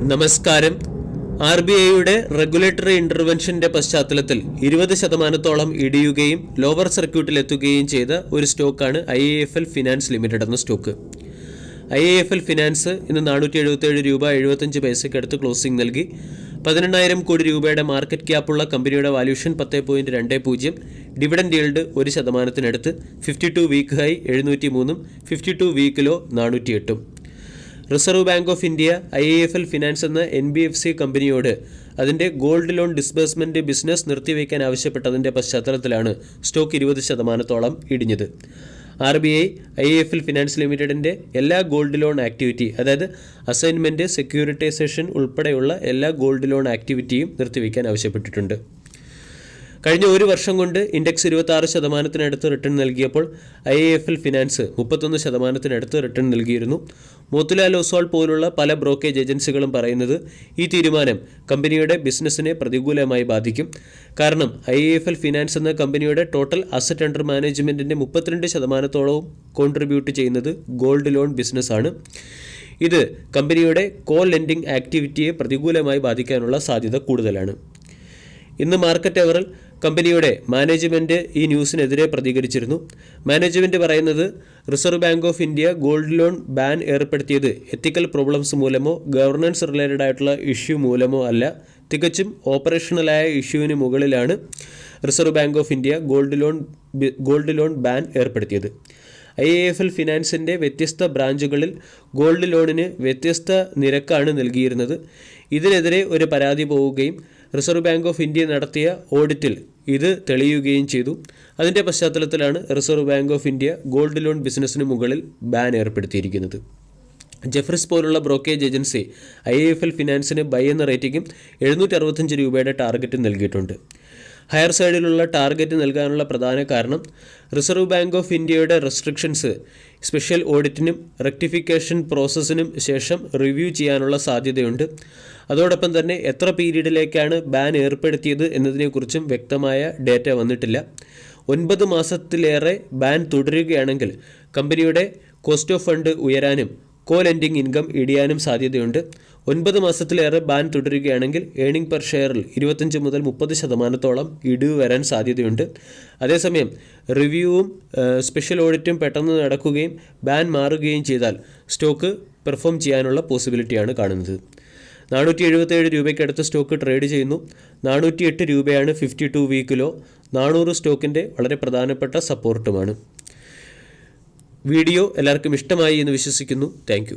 നമസ്കാരം. RBIയുടെ റെഗുലേറ്ററി ഇന്റർവെൻഷന്റെ പശ്ചാത്തലത്തിൽ 20% ഇടിയുകയും ലോവർ സർക്യൂട്ടിലെത്തുകയും ചെയ്ത ഒരു സ്റ്റോക്കാണ് IIFL ഫിനാൻസ് ലിമിറ്റഡ് എന്ന സ്റ്റോക്ക്. IIFL ഫിനാൻസ് ഇന്ന് 477 രൂപ 75 പൈസയ്ക്ക് അടുത്ത് ക്ലോസിംഗ് നൽകി. 18,000 കോടി രൂപയുടെ മാർക്കറ്റ് ക്യാപ്പുള്ള കമ്പനിയുടെ valuation 10.20, dividend yield 1%, 52 week high 703, 52 week low 408. Reserve bank of India IIFL finance എന്ന NBFC കമ്പനിയോട് അതിൻ്റെ ഗോൾഡ് ലോൺ ഡിസ്ബേഴ്സ്മെൻറ്റ് ബിസിനസ് നിർത്തിവെക്കാൻ ആവശ്യപ്പെട്ടതിൻ്റെ പശ്ചാത്തലത്തിലാണ് സ്റ്റോക്ക് 20% ഇടിഞ്ഞത്. RBI IIFL ഫിനാൻസ് ലിമിറ്റഡിൻ്റെ എല്ലാ ഗോൾഡ് ലോൺ ആക്ടിവിറ്റി, അതായത് അസൈൻമെൻറ്റ്, സെക്യൂരിറ്റൈസേഷൻ ഉൾപ്പെടെയുള്ള എല്ലാ ഗോൾഡ് ലോൺ ആക്ടിവിറ്റിയും നിർത്തിവെക്കാൻ ആവശ്യപ്പെട്ടിട്ടുണ്ട്. കഴിഞ്ഞ ഒരു വർഷം കൊണ്ട് ഇൻഡെക്സ് 26% റിട്ടേൺ നൽകിയപ്പോൾ IIFL ഫിനാൻസ് 31% റിട്ടേൺ നൽകിയിരുന്നു. മോത്തിലാൽ ഒസ്വാൾ പോലുള്ള പല ബ്രോക്കേജ് ഏജൻസികളും പറയുന്നത് ഈ തീരുമാനം കമ്പനിയുടെ ബിസിനസ്സിനെ പ്രതികൂലമായി ബാധിക്കും. കാരണം IIFL ഫിനാൻസ് എന്ന കമ്പനിയുടെ ടോട്ടൽ അസറ്റ് അണ്ടർ മാനേജ്മെൻറ്റിൻ്റെ 32% കോൺട്രിബ്യൂട്ട് ചെയ്യുന്നത് ഗോൾഡ് ലോൺ ബിസിനസ്സാണ്. ഇത് കമ്പനിയുടെ കോ ലെൻഡിംഗ് ആക്ടിവിറ്റിയെ പ്രതികൂലമായി ബാധിക്കാനുള്ള സാധ്യത കൂടുതലാണ്. ഇന്ന് മാർക്കറ്റ് അവറിൽ കമ്പനിയുടെ മാനേജ്മെൻറ്റ് ഈ ന്യൂസിനെതിരെ പ്രതികരിച്ചിരുന്നു. മാനേജ്മെൻറ്റ് പറയുന്നത് reserve bank of India gold loan ban ഏർപ്പെടുത്തിയത് എത്തിക്കൽ പ്രോബ്ലംസ് മൂലമോ ഗവർണൻസ് റിലേറ്റഡ് ആയിട്ടുള്ള ഇഷ്യൂ മൂലമോ അല്ല, തികച്ചും ഓപ്പറേഷണലായ ഇഷ്യൂവിന് മുകളിലാണ് reserve bank of India gold loan ban ഏർപ്പെടുത്തിയത്. IIFL ഫിനാൻസിൻ്റെ വ്യത്യസ്ത ബ്രാഞ്ചുകളിൽ ഗോൾഡ് ലോണിന് വ്യത്യസ്ത നിരക്കാണ് നൽകിയിരുന്നത്. ഇതിനെതിരെ ഒരു പരാതി പോവുകയും റിസർവ് ബാങ്ക് ഓഫ് ഇന്ത്യ നടത്തിയ ഓഡിറ്റിൽ ഇത് തെളിയുകയും ചെയ്തു. അതിൻ്റെ പശ്ചാത്തലത്തിലാണ് reserve bank of India gold loan ബിസിനസ്സിന് മുകളിൽ ബാൻ ഏർപ്പെടുത്തിയിരിക്കുന്നത്. ജെഫ്രിസ് പോലുള്ള ബ്രോക്കേജ് ഏജൻസി IIFL ഫിനാൻസിന് ബൈ എന്ന റേറ്റിംഗും 765 രൂപയുടെ ടാർഗറ്റും നൽകിയിട്ടുണ്ട്. ഹയർ സൈഡിലുള്ള ടാർഗറ്റ് നൽകാനുള്ള പ്രധാന കാരണം റിസർവ് ബാങ്ക് ഓഫ് ഇന്ത്യയുടെ റെസ്ട്രിക്ഷൻസ് സ്പെഷ്യൽ ഓഡിറ്റിനും റെക്ടിഫിക്കേഷൻ പ്രോസസ്സിനും ശേഷം റിവ്യൂ ചെയ്യാനുള്ള സാധ്യതയുണ്ട്. അതോടൊപ്പം തന്നെ എത്ര പീരീഡിലേക്കാണ് ബാൻ ഏർപ്പെടുത്തിയത് എന്നതിനെക്കുറിച്ചും വ്യക്തമായ ഡേറ്റ വന്നിട്ടില്ല. 9 മാസത്തിലേറെ ബാൻ തുടരുകയാണെങ്കിൽ കമ്പനിയുടെ കോസ്റ്റ് ഓഫ് ഫണ്ട് ഉയരാനും കോ ലെൻഡിംഗ് ഇൻകം ഇടിയാനും സാധ്യതയുണ്ട്. 9 മാസത്തിലേറെ ബാൻ തുടരുകയാണെങ്കിൽ ഏണിംഗ് പെർ ഷെയറിൽ 25 മുതൽ 30% ഇടിവ് വരാൻ സാധ്യതയുണ്ട്. അതേസമയം റിവ്യൂവും സ്പെഷ്യൽ ഓഡിറ്റും പെട്ടെന്ന് നടക്കുകയും ബാൻ മാറുകയും ചെയ്താൽ സ്റ്റോക്ക് പെർഫോം ചെയ്യാനുള്ള പോസിബിലിറ്റിയാണ് കാണുന്നത്. 477 രൂപയ്ക്കടുത്ത് സ്റ്റോക്ക് ട്രേഡ് ചെയ്യുന്നു. 408 രൂപയാണ് 52 വീക്ക് ലോ. 400 സ്റ്റോക്കിൻ്റെ വളരെ പ്രധാനപ്പെട്ട സപ്പോർട്ടുമാണ്. വീഡിയോ എല്ലാവർക്കും ഇഷ്ടമായി എന്ന് വിശ്വസിക്കുന്നു. താങ്ക്